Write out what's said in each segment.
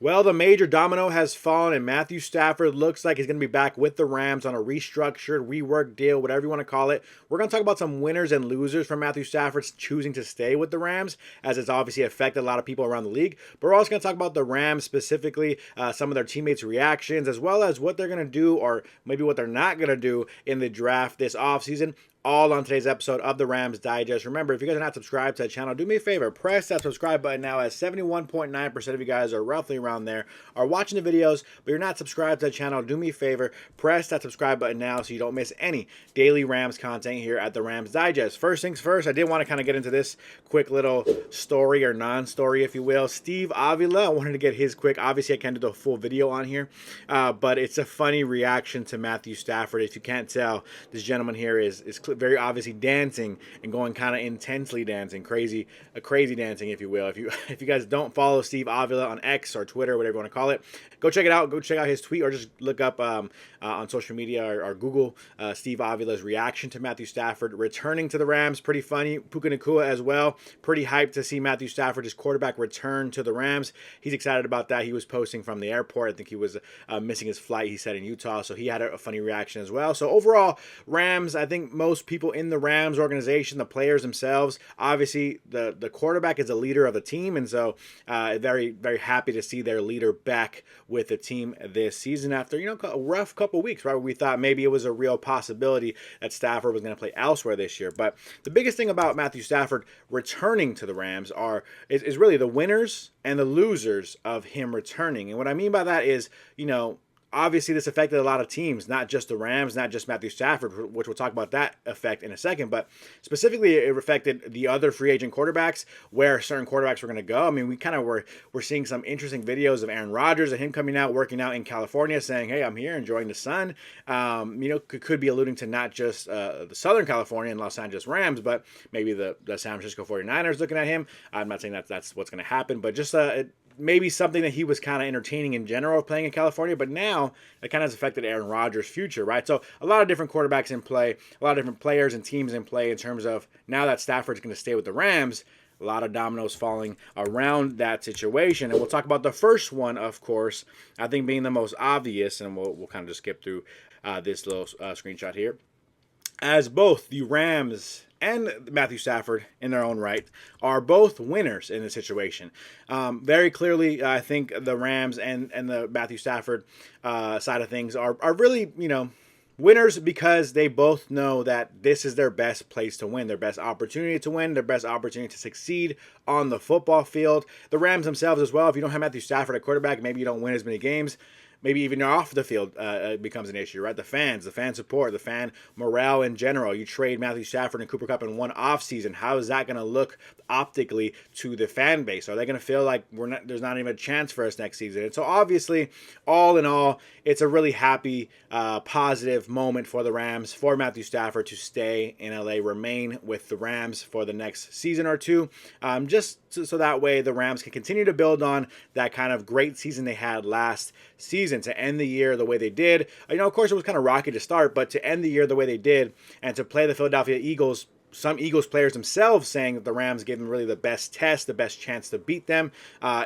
Well, the major domino has fallen, and Matthew Stafford looks like he's going to be back with the Rams on a restructured, reworked deal, whatever you want to call it. We're going to talk about some winners and losers from Matthew Stafford choosing to stay with the Rams, as it's obviously affected a lot of people around the league. But we're also going to talk about the Rams specifically, some of their teammates' reactions, as well as what they're going to do, or maybe what they're not going to do in the draft this offseason. All on today's episode of the Rams Digest. Remember, if you guys are not subscribed to the channel, do me a favor, press that subscribe button now, as 71.9% of you guys are roughly around there are watching the videos, but you're not subscribed to the channel. Do me a favor, press that subscribe button now so you don't miss any daily Rams content here at the Rams Digest. First things first, I did want to kind of get into this quick little story or non-story, if you will. Steve Avila, I wanted to get his quick. Obviously, I can't do the full video on here, but it's a funny reaction to Matthew Stafford. If you can't tell, this gentleman here is very obviously dancing and going kind of intensely dancing, crazy dancing, if you will. If you guys don't follow Steve Avila on X or Twitter, whatever you want to call it, go check it out. Go check out his tweet, or just look up on social media or Google Steve Avila's reaction to Matthew Stafford returning to the Rams. Pretty funny. Puka Nacua as well. Pretty hyped to see Matthew Stafford, his quarterback, return to the Rams. He's excited about that. He was posting from the airport. I think he was missing his flight, he said, in Utah, so he had a funny reaction as well. So overall, Rams, I think most people in the Rams organization, the players themselves, obviously the quarterback is the leader of the team, and so very, very happy to see their leader back with the team this season after, a rough couple weeks, right? We thought maybe it was a real possibility that Stafford was going to play elsewhere this year. But the biggest thing about Matthew Stafford returning to the Rams is really the winners and the losers of him returning. And what I mean by that is, obviously this affected a lot of teams, not just the Rams, not just Matthew Stafford, which we'll talk about that effect in a second, but specifically it affected the other free agent quarterbacks, where certain quarterbacks were going to go. I mean, we kind of were seeing some interesting videos of Aaron Rodgers and him coming out, working out in California, saying, hey, I'm here enjoying the sun. Could be alluding to not just the Southern California and Los Angeles Rams, but maybe the San Francisco 49ers looking at him. I'm not saying that's what's going to happen, but just maybe something that he was kind of entertaining in general playing in California, but now it kind of has affected Aaron Rodgers' future, right? So a lot of different quarterbacks in play, a lot of different players and teams in play in terms of now that Stafford's going to stay with the Rams, a lot of dominoes falling around that situation. And we'll talk about the first one, of course, I think being the most obvious, and we'll kind of just skip through this little screenshot here. As both the Rams and Matthew Stafford, in their own right, are both winners in this situation. Very clearly, I think the Rams and the Matthew Stafford side of things are really, winners, because they both know that this is their best place to win, their best opportunity to win, their best opportunity to succeed on the football field. The Rams themselves as well, if you don't have Matthew Stafford at quarterback, maybe you don't win as many games. Maybe even off the field becomes an issue, right? The fan support, the fan morale in general. You trade Matthew Stafford and Cooper Kupp in one offseason. How is that going to look optically to the fan base? Are they going to feel like there's not even a chance for us next season? And so obviously, all in all, it's a really happy, positive moment for the Rams, for Matthew Stafford to stay in LA, remain with the Rams for the next season or two, just so that way the Rams can continue to build on that kind of great season they had last season, to end the year the way they did. Of course, it was kind of rocky to start, but to end the year the way they did and to play the Philadelphia Eagles, some Eagles players themselves saying that the Rams gave them really the best test, the best chance to beat them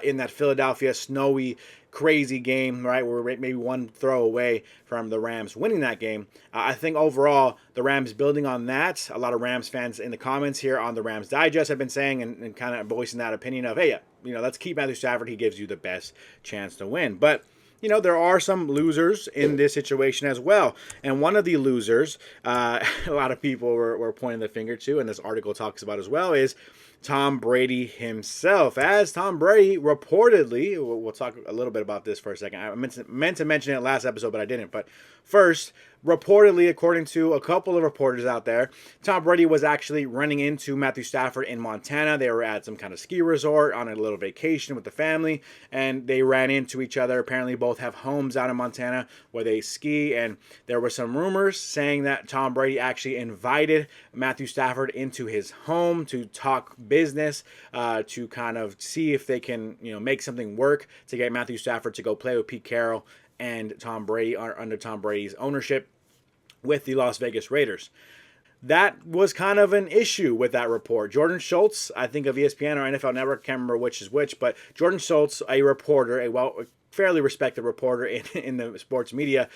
in that Philadelphia snowy, crazy game, right? We're maybe one throw away from the Rams winning that game. I think overall, the Rams building on that. A lot of Rams fans in the comments here on the Rams Digest have been saying and kind of voicing that opinion of, hey, let's keep Matthew Stafford. He gives you the best chance to win. But there are some losers in this situation as well. And one of the losers, a lot of people were pointing the finger to, and this article talks about as well, is Tom Brady himself. As Tom Brady reportedly, we'll talk a little bit about this for a second. I meant to mention it last episode, but I didn't. But first, reportedly, according to a couple of reporters out there, Tom Brady was actually running into Matthew Stafford in Montana. They were at some kind of ski resort on a little vacation with the family, and they ran into each other. Apparently, both have homes out in Montana where they ski, and there were some rumors saying that Tom Brady actually invited Matthew Stafford into his home to talk business, to kind of see if they can, make something work to get Matthew Stafford to go play with Pete Carroll and Tom Brady under Tom Brady's ownership with the Las Vegas Raiders. that was kind of an issue with that report. Jordan Schultz, I think of ESPN or NFL Network, can't remember which is which, but Jordan Schultz, a reporter, fairly respected reporter in the sports media,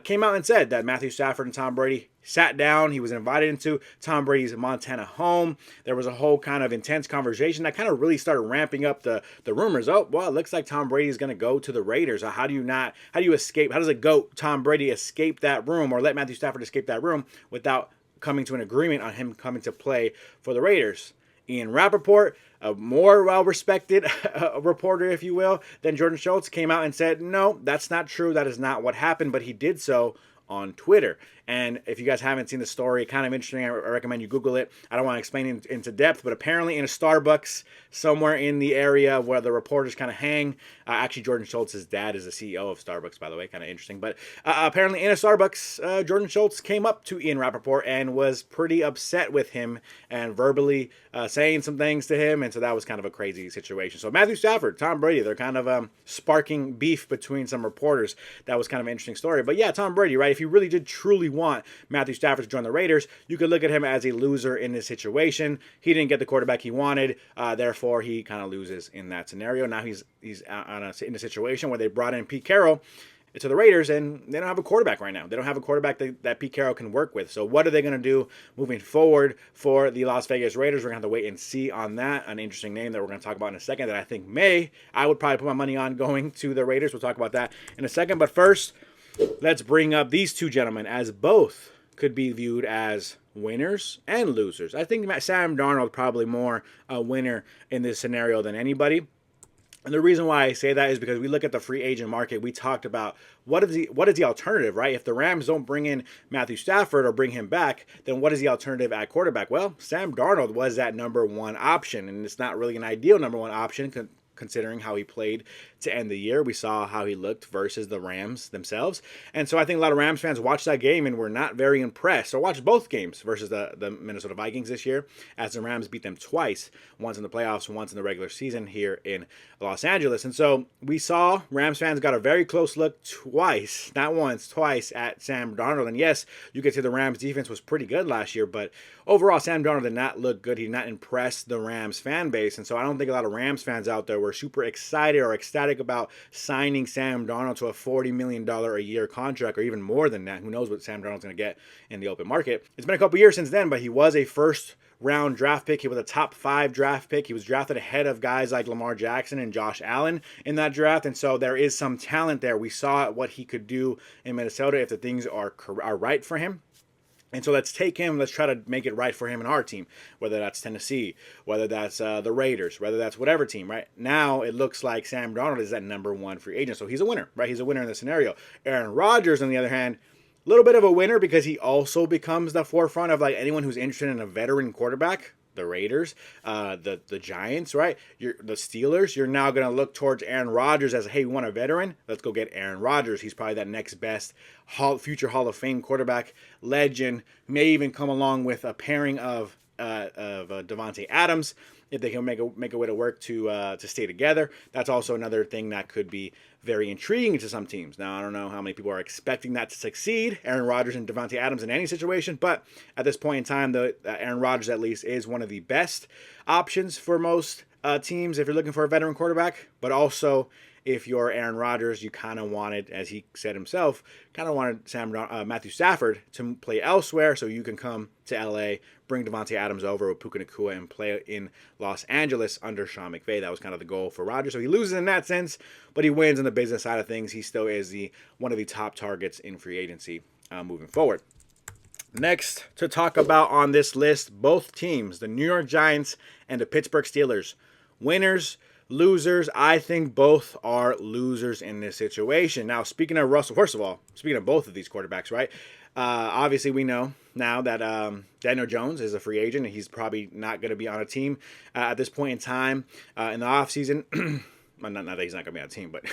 came out and said that Matthew Stafford and Tom Brady sat down. He was invited into Tom Brady's Montana home. There was a whole kind of intense conversation that kind of really started ramping up the rumors. Oh, well, it looks like Tom Brady is going to go to the Raiders. How do you escape? How does a GOAT Tom Brady escape that room, or let Matthew Stafford escape that room without coming to an agreement on him coming to play for the Raiders? Ian Rappaport, a more well-respected reporter, if you will, than Jordan Schultz, came out and said, no, that's not true. That is not what happened, but he did so on Twitter. And if you guys haven't seen the story, kind of interesting. I recommend you Google it. I don't want to explain it into depth, but apparently in a Starbucks somewhere in the area where the reporters kind of hang. Actually, Jordan Schultz's dad is the CEO of Starbucks, by the way. Kind of interesting. But apparently in a Starbucks, Jordan Schultz came up to Ian Rappaport and was pretty upset with him and verbally saying some things to him. And so that was kind of a crazy situation. So Matthew Stafford, Tom Brady, they're kind of sparking beef between some reporters. That was kind of an interesting story. But yeah, Tom Brady, right? If you really did truly want Matthew Stafford to join the Raiders, you could look at him as a loser in this situation. He didn't get the quarterback he wanted, therefore he kind of loses in that scenario. Now he's in a situation where they brought in Pete Carroll to the Raiders, and they don't have a quarterback right now. They don't have a quarterback that Pete Carroll can work with. So what are they going to do moving forward for the Las Vegas Raiders? We're going to have to wait and see on that. An interesting name that we're going to talk about in a second that I think I would probably put my money on going to the Raiders. We'll talk about that in a second. But first, let's bring up these two gentlemen, as both could be viewed as winners and losers. I think Sam Darnold probably more a winner in this scenario than anybody. And the reason why I say that is because we look at the free agent market. We talked about what is the alternative, right? If the Rams don't bring in Matthew Stafford or bring him back, then what is the alternative at quarterback? Well, Sam Darnold was that number one option, and it's not really an ideal number one option considering how he played to end the year. We saw how he looked versus the Rams themselves. And so I think a lot of Rams fans watched that game and were not very impressed, or watched both games versus the Minnesota Vikings this year, as the Rams beat them twice, once in the playoffs, once in the regular season here in Los Angeles. And so we saw Rams fans got a very close look twice, not once, twice at Sam Darnold. And yes, you could say the Rams defense was pretty good last year, but overall Sam Darnold did not look good. He did not impress the Rams fan base. And so I don't think a lot of Rams fans out there were super excited or ecstatic about signing Sam Darnold to a $40 million a year contract, or even more than that. Who knows what Sam Darnold's going to get in the open market. It's been a couple years since then, but he was a first round draft pick. He was a top 5 draft pick. He was drafted ahead of guys like Lamar Jackson and Josh Allen in that draft. And so there is some talent there. We saw what he could do in Minnesota if the things are right for him. And so let's take him, let's try to make it right for him in our team, whether that's Tennessee, whether that's the Raiders, whether that's whatever team, right? Now it looks like Sam Darnold is that number one free agent. So he's a winner, right? He's a winner in this scenario. Aaron Rodgers, on the other hand, a little bit of a winner because he also becomes the forefront of like anyone who's interested in a veteran quarterback. The Raiders, the Giants, right? The Steelers. You're now going to look towards Aaron Rodgers as, hey, we want a veteran. Let's go get Aaron Rodgers. He's probably that next best future Hall of Fame quarterback, legend. May even come along with a pairing of Davante Adams if they can make a way to work to stay together. That's also another thing that could be very intriguing to some teams. Now, I don't know how many people are expecting that to succeed, Aaron Rodgers and Davante Adams in any situation, but at this point in time, Aaron Rodgers at least is one of the best options for most teams if you're looking for a veteran quarterback, but also if you're Aaron Rodgers, you kind of wanted, as he said himself, Matthew Stafford to play elsewhere so you can come to LA, bring Davante Adams over with Puka Nacua and play in Los Angeles under Sean McVay. That was kind of the goal for Rodgers. So he loses in that sense, but he wins in the business side of things. He still is one of the top targets in free agency moving forward. Next to talk about on this list, both teams, the New York Giants and the Pittsburgh Steelers. Winners, losers. I think both are losers in this situation. Now, speaking of Russell, first of all, speaking of both of these quarterbacks, right? Obviously, we know now that Daniel Jones is a free agent, and he's probably not going to be on a team at this point in time in the offseason. Not that he's not going to be on a team, but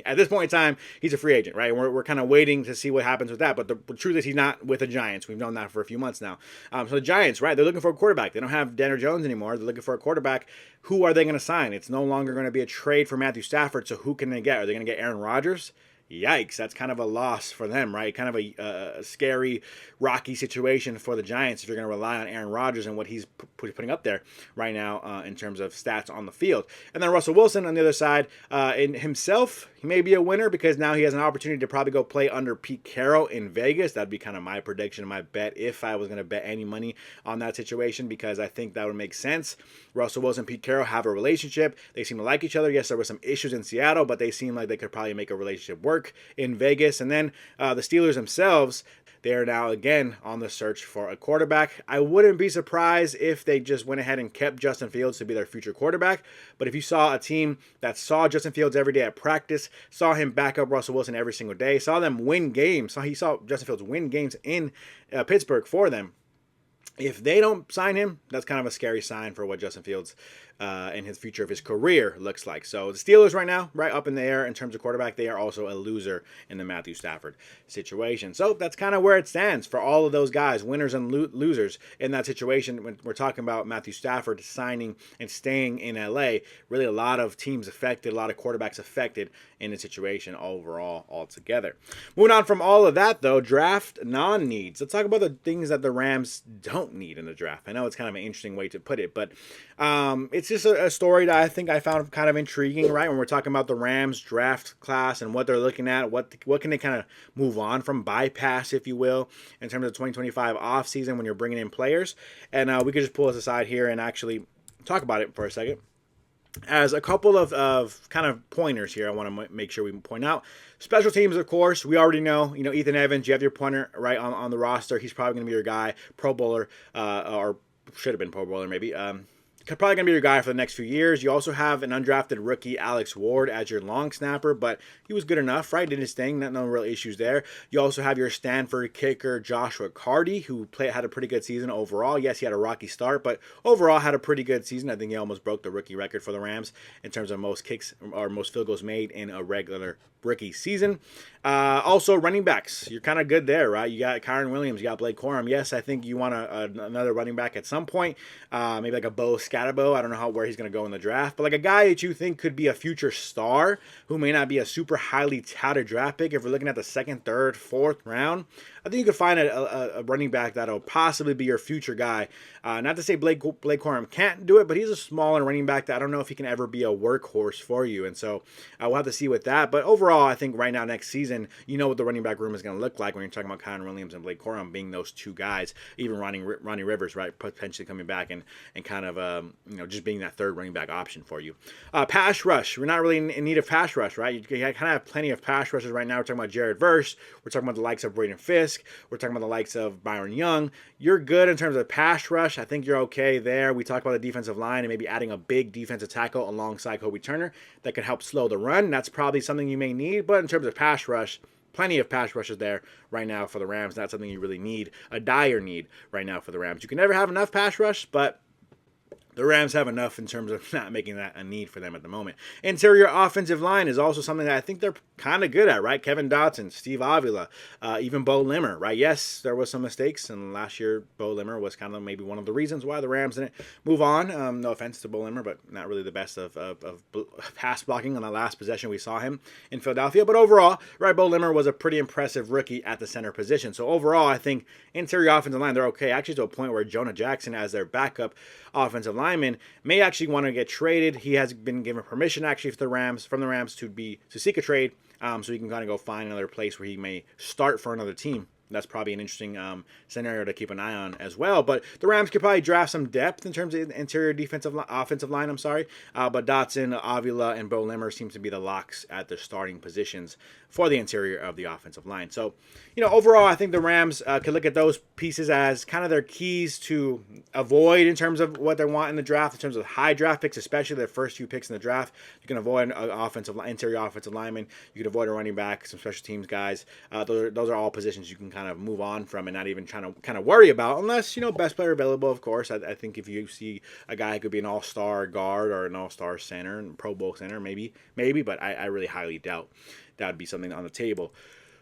at this point in time, he's a free agent, right? We're kind of waiting to see what happens with that. But the truth is he's not with the Giants. We've known that for a few months now. So the Giants, right, they're looking for a quarterback. They don't have Daniel Jones anymore. They're looking for a quarterback. Who are they going to sign? It's no longer going to be a trade for Matthew Stafford, so who can they get? Are they going to get Aaron Rodgers? yikes, that's kind of a loss for them, right? Kind of a scary, rocky situation for the Giants if you're going to rely on Aaron Rodgers and what he's putting up there right now in terms of stats on the field. And then Russell Wilson on the other side, in himself, he may be a winner because now he has an opportunity to probably go play under Pete Carroll in Vegas. That'd be kind of my prediction, my bet, if I was going to bet any money on that situation, because I think that would make sense. Russell Wilson and Pete Carroll have a relationship. They seem to like each other. Yes, there were some issues in Seattle, but they seem like they could probably make a relationship work in Vegas. And then the Steelers themselves, they are now again on the search for a quarterback. I wouldn't be surprised if they just went ahead and kept Justin Fields to be their future quarterback. But if you saw a team that saw Justin Fields every day at practice, saw him back up Russell Wilson every single day, saw them win games, he saw Justin Fields win games in Pittsburgh for them, if they don't sign him, that's kind of a scary sign for what Justin Fields and his future of his career looks like. So the Steelers right now, right up in the air in terms of quarterback, they are also a loser in the Matthew Stafford situation. So that's kind of where it stands for all of those guys, winners and losers in that situation. When we're talking about Matthew Stafford signing and staying in LA, really a lot of teams affected, a lot of quarterbacks affected in the situation overall altogether. Moving on from all of that though, draft non-needs. Let's talk about the things that the Rams don't need in the draft. I know it's kind of an interesting way to put it, but it's just a story that I think I found kind of intriguing, right? When we're talking about the Rams draft class and what they're looking at, what can they kind of move on from, bypass, if you will, in terms of the 2025 offseason when you're bringing in players. And we could just pull this aside here and actually talk about it for a second. As a couple of kind of pointers here, I want to make sure we point out. Special teams, of course, we already know, Ethan Evans, you have your punter right on the roster. He's probably going to be your guy, Pro Bowler, or should have been Pro Bowler maybe. Probably going to be your guy for the next few years. You also have an undrafted rookie, Alex Ward, as your long snapper, but he was good enough, right? Did his thing, no real issues there. You also have your Stanford kicker, Joshua Carty, who had a pretty good season overall. Yes, he had a rocky start, but overall had a pretty good season. I think he almost broke the rookie record for the Rams in terms of most kicks or most field goals made in a regular rookie season. Also, running backs. You're kind of good there, right? You got Kyren Williams, you got Blake Corum. Yes, I think you want another running back at some point. Maybe like a Bo Scatterbo. I don't know where he's going to go in the draft, but like a guy that you think could be a future star who may not be a super highly touted draft pick. If we're looking at the second, third, fourth round, I think you could find a running back that'll possibly be your future guy. Not to say Blake Corum can't do it, but he's a smaller running back that I don't know if he can ever be a workhorse for you. And so we'll have to see with that. But overall, I think right now next season, you know what the running back room is going to look like when you're talking about Kyren Williams and Blake Corum being those two guys, even Ronnie Rivers, right, potentially coming back and kind of just being that third running back option for you. Pass rush. We're not really in need of pass rush, right? You kind of have plenty of pass rushes right now. We're talking about Jared Verse. We're talking about the likes of Braden Fisk. We're talking about the likes of Byron Young. You're good in terms of pass rush. I think you're okay there. We talked about the defensive line and maybe adding a big defensive tackle alongside Kobe Turner that could help slow the run. That's probably something you may need. But in terms of pass rush, plenty of pass rushes there right now for the Rams. Not something you really need, a dire need right now for the Rams. You can never have enough pass rush, but the Rams have enough in terms of not making that a need for them at the moment. Interior offensive line is also something that I think they're kind of good at, right? Kevin Dotson, Steve Avila, even Bo Limmer, right? Yes, there was some mistakes, and last year Bo Limmer was kind of maybe one of the reasons why the Rams didn't move on. No offense to Bo Limmer, but not really the best of pass blocking on the last possession we saw him in Philadelphia. But overall, right, Bo Limmer was a pretty impressive rookie at the center position. So overall, I think interior offensive line, they're okay, actually to a point where Jonah Jackson as their backup offensive lineman may actually want to get traded. He has been given permission actually from the Rams to seek a trade, so he can kind of go find another place where he may start for another team. That's probably an interesting scenario to keep an eye on as well. But the Rams could probably draft some depth in terms of interior offensive line. But Dotson, Avila, and Bo Limmer seems to be the locks at the starting positions for the interior of the offensive line. So, overall, I think the Rams could look at those pieces as kind of their keys to avoid in terms of what they want in the draft, in terms of high draft picks, especially their first few picks in the draft. You can avoid an interior offensive lineman. You can avoid a running back, some special teams guys. Those are all positions you can kind of move on from and not even trying to kind of worry about, unless, best player available, of course. I think if you see a guy who could be an all-star guard or an all-star center and Pro Bowl center, maybe, but I really highly doubt that would be something on the table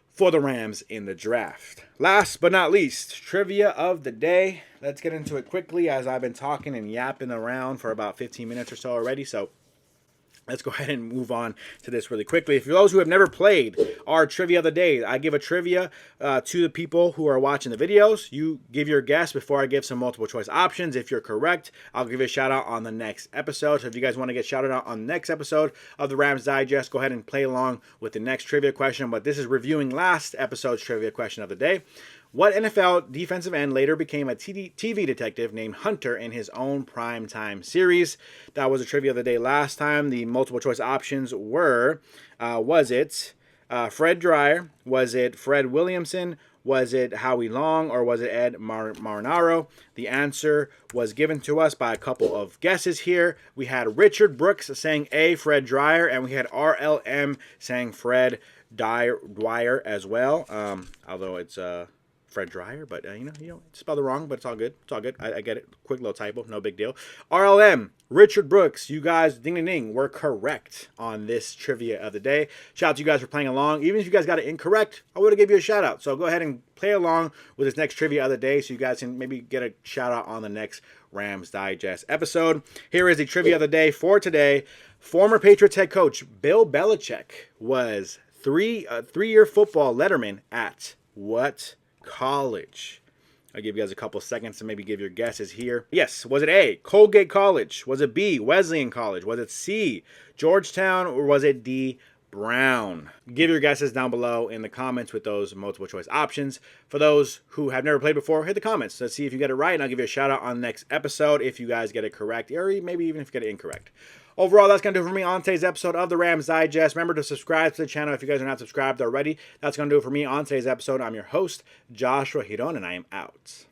for the Rams in the draft. Last but not least, trivia of the day. Let's get into it quickly as I've been talking and yapping around for about 15 minutes or so already. So let's go ahead and move on to this really quickly. For those who have never played our trivia of the day, I give a trivia to the people who are watching the videos. You give your guess before I give some multiple choice options. If you're correct, I'll give you a shout out on the next episode. So if you guys want to get shouted out on the next episode of the Rams Digest, go ahead and play along with the next trivia question. But this is reviewing last episode's trivia question of the day. What NFL defensive end later became a TV detective named Hunter in his own primetime series? That was a trivia of the day last time. The multiple choice options were, was it Fred Dryer? Was it Fred Williamson? Was it Howie Long? Or was it Ed Marinaro? The answer was given to us by a couple of guesses here. We had Richard Brooks saying A, Fred Dryer, and we had RLM saying Fred Dwyer as well. Although it's Fred Dryer, but you know, spelled it wrong, but it's all good. It's all good. I get it. Quick little typo, no big deal. RLM, Richard Brooks, you guys, ding ding ding, were correct on this trivia of the day. Shout out to you guys for playing along. Even if you guys got it incorrect, I would have give you a shout out. So go ahead and play along with this next trivia of the day, so you guys can maybe get a shout out on the next Rams Digest episode. Here is the trivia of the day for today. Former Patriots head coach Bill Belichick was three-year football letterman at what college? I'll give you guys a couple seconds to maybe give your guesses here. Yes, was it A, Colgate College? Was it B, Wesleyan College? Was it C, Georgetown? Or was it D, Brown? Give your guesses down below in the comments with those multiple choice options. For those who have never played before, hit the comments. Let's see if you get it right, and I'll give you a shout out on the next episode if you guys get it correct, or maybe even if you get it incorrect. Overall, that's going to do it for me on today's episode of the Rams Digest. Remember to subscribe to the channel if you guys are not subscribed already. That's going to do it for me on today's episode. I'm your host, Joshua Giron, and I am out.